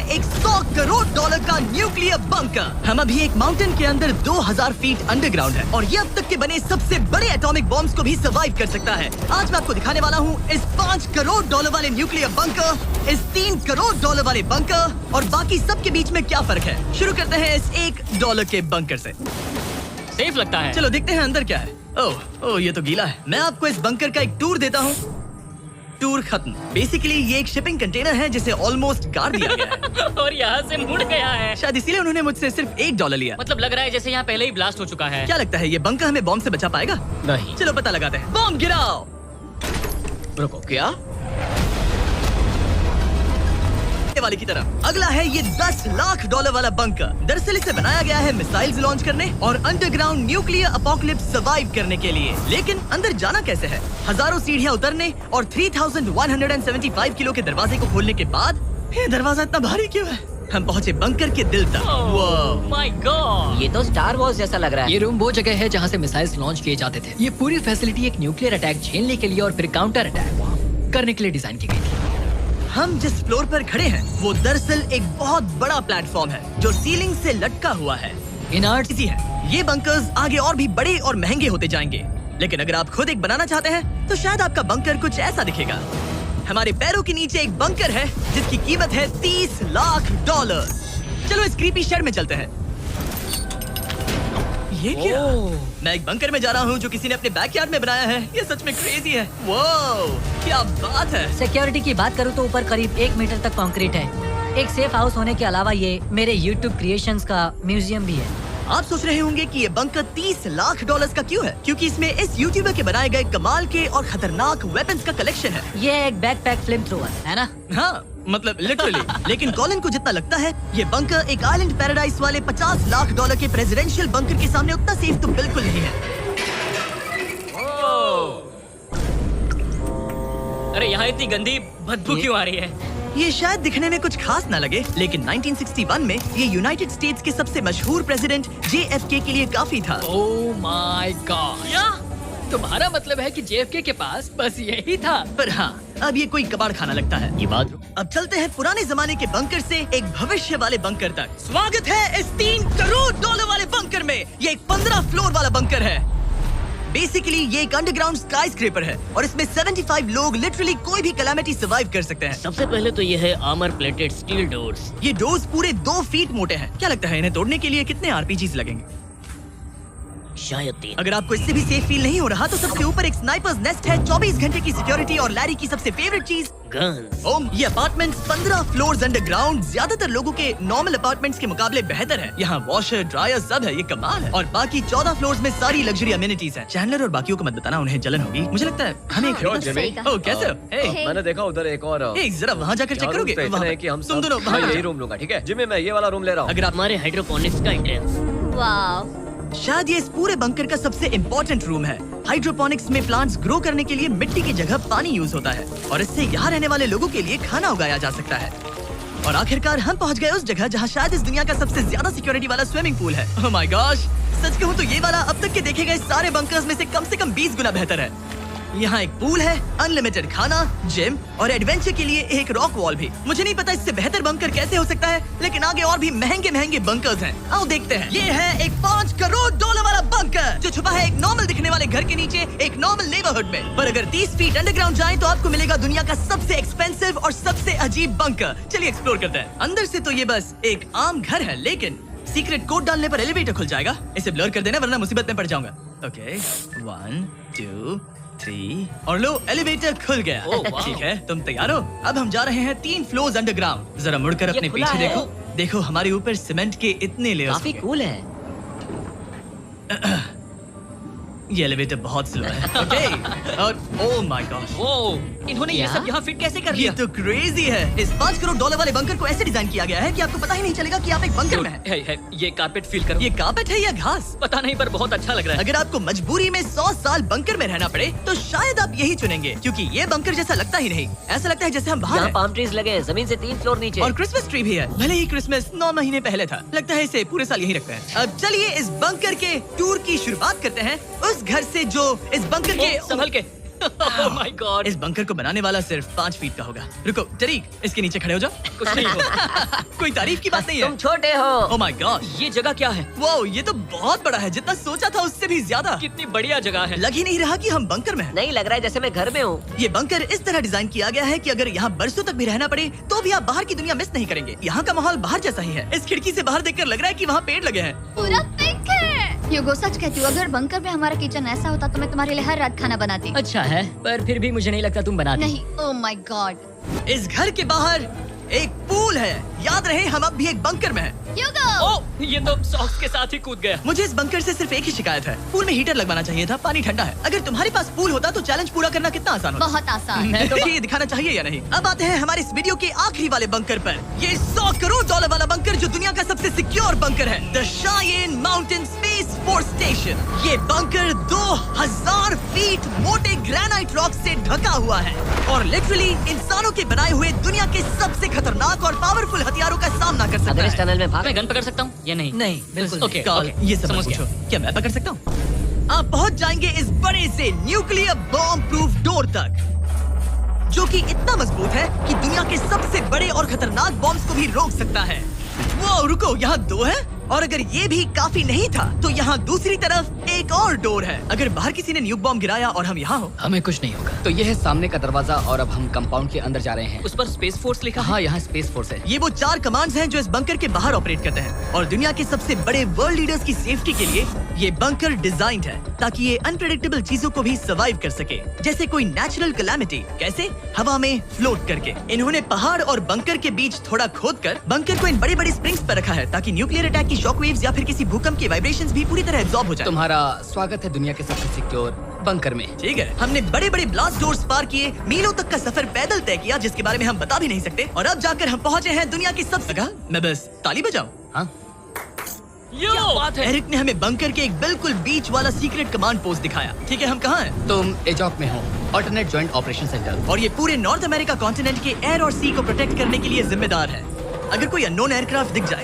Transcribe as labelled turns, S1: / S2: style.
S1: एक $100 करोड़ का nuclear bunker. हम अभी एक माउंटेन के अंदर 2000 फीट अंडरग्राउंड है और ये अब तक के बने सबसे बड़े एटॉमिक बॉम्ब्स को भी सर्वाइव कर सकता है। आज मैं आपको दिखाने वाला हूँ इस $5 करोड़ वाले न्यूक्लियर बंकर, इस $3 करोड़ वाले बंकर और बाकी सब के बीच में क्या फर्क है। शुरू करते हैं इस $1 के बंकर से।
S2: सेफ लगता है।
S1: चलो देखते हैं अंदर क्या है। ओह ये तो गीला है। मैं आपको इस बंकर का एक टूर देता हूँ। टूर खत्म। बेसिकली ये एक शिपिंग कंटेनर है जिसे ऑलमोस्ट गाड़ दिया गया है
S2: और यहाँ से मुड़ गया है।
S1: शायद इसीलिए उन्होंने मुझसे सिर्फ $1 लिया।
S2: मतलब लग रहा है जैसे यहाँ पहले ही ब्लास्ट हो चुका है।
S1: क्या लगता है ये बंकर हमें बॉम्ब से बचा पाएगा?
S2: नहीं।
S1: चलो पता लगाते हैं। बॉम्ब गिराओ।
S2: रुको, क्या?
S1: वाले की तरफ। अगला है ये $10 लाख वाला बंकर। दरअसल इसे बनाया गया है मिसाइल्स लॉन्च करने और अंडरग्राउंड न्यूक्लियर अपोकलिप्स सर्वाइव करने के लिए। लेकिन अंदर जाना कैसे है? हजारों सीढ़ियां उतरने और 3175 किलो के दरवाजे को खोलने के बाद ये दरवाजा इतना भारी क्यों है? हम पहुंचे बंकर के दिल तक।
S2: ओह माय गॉड,
S3: ये तो स्टार वॉर्स जैसा लग रहा है।
S4: ये रूम वो जगह है जहाँ से मिसाइल्स लॉन्च किए जाते थे। ये पूरी फैसिलिटी एक न्यूक्लियर अटैक झेलने के लिए और फिर काउंटर अटैक करने के लिए डिजाइन की गई थी।
S1: हम जिस फ्लोर पर खड़े हैं वो दरअसल एक बहुत बड़ा प्लेटफॉर्म है जो सीलिंग से लटका हुआ है।
S4: इन आर्ट
S1: इजी है। ये बंकर्स आगे और भी बड़े और महंगे होते जाएंगे, लेकिन अगर आप खुद एक बनाना चाहते हैं तो शायद आपका बंकर कुछ ऐसा दिखेगा। हमारे पैरों के नीचे एक बंकर है जिसकी कीमत है $30 लाख। चलो इस क्रीपी शेड में चलते हैं। ये क्या? मैं एक बंकर में जा रहा हूँ जो किसी ने अपने बैकयार्ड में बनाया है। ये सच में क्रेजी है। वाओ, क्या बात है।
S3: सिक्योरिटी की बात करूँ तो ऊपर करीब 1 मीटर तक कंक्रीट है। एक सेफ हाउस होने के अलावा ये मेरे YouTube क्रिएशंस का म्यूजियम भी है।
S1: आप सोच रहे होंगे कि ये बंकर $30 लाख का क्यों है? क्योंकि इसमें इस यूट्यूबर के बनाए गए कमाल के और खतरनाक वेपन्स का कलेक्शन है।
S3: ये एक बैकपैक फ्लेम थ्रोवर है ना?
S1: हाँ, मतलब लिटरली। लेकिन कॉलिन को जितना लगता है ये बंकर एक आइलैंड पैराडाइज वाले $50 लाख के प्रेसिडेंशियल बंकर के सामने उतना सेफ तो बिल्कुल नहीं है।
S2: अरे यहाँ इतनी गंदी बदबू क्यों आ रही है?
S1: ये शायद दिखने में कुछ खास ना लगे, लेकिन 1961 में ये यूनाइटेड स्टेट्स के सबसे मशहूर प्रेसिडेंट JFK के लिए काफी था।
S4: ओह माय गॉड, तुम्हारा मतलब है कि JFK के पास बस यही था?
S1: पर हाँ, अब ये कोई कबाड़ खाना लगता है।
S2: ये बात।
S1: अब चलते हैं पुराने जमाने के बंकर से एक भविष्य वाले बंकर तक। स्वागत है इस $3 करोड़ वाले बंकर में। ये एक 15 फ्लोर वाला बंकर है। बेसिकली ये एक अंडरग्राउंड स्काईस्क्रेपर है और इसमें 75 लोग लिटरली कोई भी कैलामिटी सर्वाइव कर सकते हैं।
S2: सबसे पहले तो ये है आर्मर प्लेटेड स्टील डोर्स।
S1: ये डोर्स पूरे 2 फीट मोटे हैं। क्या लगता है इन्हें तोड़ने के लिए कितने RPGs लगेंगे?
S2: शायद 3।
S1: अगर आपको इससे भी सेफ फील नहीं हो रहा तो सबसे ऊपर एक स्नाइपर्स नेस्ट है, 24 घंटे की सिक्योरिटी और लैरी की सबसे फेवरेट चीज
S2: गन्स।
S1: ओम, ये अपार्टमेंट्स 15 फ्लोर्स अंडरग्राउंड ज्यादातर लोगों के नॉर्मल अपार्टमेंट्स के मुकाबले बेहतर है। यहाँ वॉशर ड्रायर सब है, ये कमाल है। और बाकी 14 फ्लोर्स में सारी लग्जरी अमेनिटीज हैं। चैंडलर और बाकियों को मत बताना, उन्हें जलन होगी। मुझे लगता है हमें
S5: क्यों जिमी?
S1: ओह कैसे हो?
S5: Hey, मैंने देखा उधर एक और
S1: जरा वहाँ जाकर चेक करोगे?
S5: यहाँ
S1: वहाँ
S5: है कि हम
S1: तुम दोनों
S5: मैं
S1: वहाँ
S5: यही रूम लूंगा, ठीक है? जिमी मैं ये वाला रूम ले रहा हूँ।
S1: अगर आप
S2: हमारे हाइड्रोपोनिक्स का एंट्रेंस।
S3: वाव,
S1: शायद ये इस पूरे बंकर का सबसे इम्पोर्टेंट रूम है। हाइड्रोपोनिक्स में प्लांट्स ग्रो करने के लिए मिट्टी की जगह पानी यूज होता है और इससे यहाँ रहने वाले लोगों के लिए खाना उगाया जा सकता है। और आखिरकार हम पहुँच गए उस जगह जहाँ शायद इस दुनिया का सबसे ज्यादा सिक्योरिटी वाला स्विमिंग पूल है। ओह माय गॉश, सच कहूँ तो ये वाला अब तक के देखे गए सारे बंकर्स में से कम 20 गुना बेहतर है। यहाँ एक पूल है, अनलिमिटेड खाना, जिम और एडवेंचर के लिए एक रॉक वॉल भी। मुझे नहीं पता इससे बेहतर बंकर कैसे हो सकता है, लेकिन आगे और भी महंगे बंकर्स हैं। आओ देखते हैं। ये है एक $5 करोड़ वाला बंकर जो छुपा है एक नॉर्मल दिखने वाले घर के नीचे एक नॉर्मल नेबरहुड में। पर अगर 30 फीट अंडरग्राउंड जाएं तो आपको मिलेगा दुनिया का सबसे एक्सपेंसिव और सबसे अजीब बंकर। चलिए एक्सप्लोर करते हैं। अंदर से तो ये बस एक आम घर है, लेकिन सीक्रेट कोड डालने पर एलिवेटर खुल जाएगा। इसे ब्लर कर देना वरना मुसीबत में पड़ जाऊंगा। ओके 1 2 3 और लो, एलिवेटर खुल गया। ठीक है, तुम तैयार हो? अब हम जा रहे हैं 3 फ्लोर्स अंडरग्राउंड। जरा मुड़कर अपने
S3: खुला
S1: पीछे
S3: है।
S1: देखो हमारे ऊपर सीमेंट के इतने लेयर्स।
S3: काफी कूल है।
S1: ये एलिवेटर बहुत स्लो है। ओके और ओह माय गॉड,
S2: ओह, इन्होंने ये
S3: क्या?
S2: सब यहाँ फिट कैसे कर
S1: ये
S2: लिया?
S1: तो क्रेजी है। इस $5 करोड़ वाले बंकर को ऐसे डिजाइन किया गया है कि आपको पता ही नहीं चलेगा कि आप एक बंकर में हैं।
S2: है, ये कारपेट फील करो।
S1: ये कार्पेट है या घास?
S2: पता नहीं पर बहुत अच्छा लग रहा है।
S1: अगर आपको मजबूरी में 100 साल बंकर में रहना पड़े तो शायद आप यही चुनेंगे, क्योंकि ये बंकर जैसा लगता ही नहीं। ऐसा लगता है जैसे हम बाहर
S3: यहाँ
S1: हैं।
S3: पाम ट्रीज लगे हैं, जमीन से 3 फ्लोर नीचे।
S1: और क्रिसमस ट्री भी है। भले ही क्रिसमस 9 महीने पहले था, लगता है इसे पूरे साल यही रखते हैं। अब चलिए इस बंकर के टूर की शुरुआत करते हैं। उस घर से जो इस बंकर के
S2: संभल के। Oh my God.
S1: इस बंकर को बनाने वाला सिर्फ 5 फीट का होगा। रुको टरीक, इसके नीचे खड़े हो जाओ।
S2: कुछ नहीं होगा।
S1: कोई तारीफ की बात नहीं
S6: तुम
S1: है।
S6: छोटे हो।
S1: ओह माय गॉड,
S2: ये जगह क्या है?
S1: वो ये तो बहुत बड़ा है, जितना सोचा था उससे भी ज्यादा।
S2: कितनी बढ़िया जगह है।
S1: लग ही नहीं रहा कि हम बंकर में हैं।
S6: नहीं लग रहा है जैसे मैं घर में हूँ।
S1: ये बंकर इस तरह डिजाइन किया गया है कि अगर यहाँ बरसों तक भी रहना पड़े तो भी आप बाहर की दुनिया मिस नहीं करेंगे। यहाँ का माहौल बाहर जैसा ही है। इस खिड़की से बाहर देखकर लग रहा है कि वहाँ पेड़ लगे हैं।
S7: पूरा पिंक है। यूगो सच कहती हूँ, अगर बंकर में हमारा किचन ऐसा होता तो मैं तुम्हारे लिए हर रात खाना बनाती।
S3: अच्छा है, पर फिर भी मुझे नहीं लगता तुम बनाती।
S7: नहीं, ओह माय गॉड।
S1: इस घर के बाहर एक पूल है। याद रहे हम अब भी एक बंकर में हैं।
S7: यूगो,
S2: ओह, ये तो सॉक्स के साथ ही कूद गया।
S1: मुझे इस बंकर से सिर्फ एक ही शिकायत है, पूल में हीटर लगवाना चाहिए था। पानी ठंडा है। अगर तुम्हारे पास पूल होता तो चैलेंज पूरा करना कितना आसान होता।
S7: बहुत आसान।
S1: मैं तो ये दिखाना चाहिए या नहीं। अब आते हैं हमारे इस वीडियो के आखिरी वाले बंकर पर। ये $100 करोड़ वाला बंकर जो दुनिया का सबसे सिक्योर बंकर है, the Cheyenne Mountain Space Force Station. ये बंकर 2000 फीट मोटे ग्रेनाइट रॉक से ढका हुआ है और लिटरली इंसानों के बनाए हुए दुनिया के सबसे खतरनाक और पावरफुल हथियारों का सामना कर सकता
S6: अगर इस
S1: है।
S6: टनल में भाग
S2: मैं गन पकड़ सकता हूँ या नहीं?
S3: नहीं, बिल्कुल
S2: ओके,
S1: कॉल,
S2: ओके,
S1: ये सब
S2: समझ
S1: मत
S2: गया।
S1: पूछो। क्या मैं पकड़ सकता हूँ? आप पहुंच जाएंगे इस बड़े से न्यूक्लियर बॉम्ब प्रूफ डोर तक, जो कि इतना मजबूत है कि दुनिया के सबसे बड़े और खतरनाक बॉम्ब्स को भी रोक सकता है। वो रुको, यहाँ 2 है और अगर ये भी काफी नहीं था तो यहाँ दूसरी तरफ एक और डोर है। अगर बाहर किसी ने न्यूक बॉम्ब गिराया और हम यहाँ हो।
S4: हमें कुछ नहीं होगा।
S5: तो ये है सामने का दरवाजा और अब हम कंपाउंड के अंदर जा रहे हैं।
S2: उस पर स्पेस फोर्स लिखा है।
S5: हाँ, यहाँ स्पेस फोर्स है।
S1: ये वो 4 कमांड्स हैं जो इस बंकर के बाहर ऑपरेट करते हैं और दुनिया के सबसे बड़े वर्ल्ड लीडर्स की सेफ्टी के लिए ये बंकर डिजाइंड है ताकि ये अनप्रेडिक्टेबल चीजों को भी सर्वाइव कर सके, जैसे कोई नेचुरल कैलामिटी। कैसे? हवा में फ्लोट करके। इन्होंने पहाड़ और बंकर के बीच थोड़ा खोदकर बंकर को इन बड़ी बड़ी स्प्रिंग्स पर रखा है ताकि न्यूक्लियर अटैक की शॉकवेव्स या फिर किसी भूकंप के वाइब्रेशंस भी पूरी तरह एब्जॉर्ब हो जाए।
S5: तुम्हारा स्वागत है दुनिया के सबसे सिक्योर बंकर में।
S1: ठीक है, हमने बड़े बड़े ब्लास्ट डोर्स पार किए, मीलों तक का सफर पैदल तय किया जिसके बारे में हम बता भी नहीं सकते, और अब जाकर हम पहुंचे हैं दुनिया की सबसे जगह। मैं बस ताली बजाऊं?
S5: हाँ,
S2: क्या बात है?
S1: एरिक ने हमें बंकर के एक बिल्कुल बीच वाला सीक्रेट कमांड पोस्ट दिखाया। ठीक है, हम कहाँ हैं?
S5: तुम एजॉक में हो, ऑल्टरनेट जॉइंट ऑपरेशन सेंटर।
S1: और ये पूरे नॉर्थ अमेरिका कॉन्टिनेंट के एयर और सी को प्रोटेक्ट करने के लिए जिम्मेदार है। अगर कोई अननोन एयरक्राफ्ट दिख जाए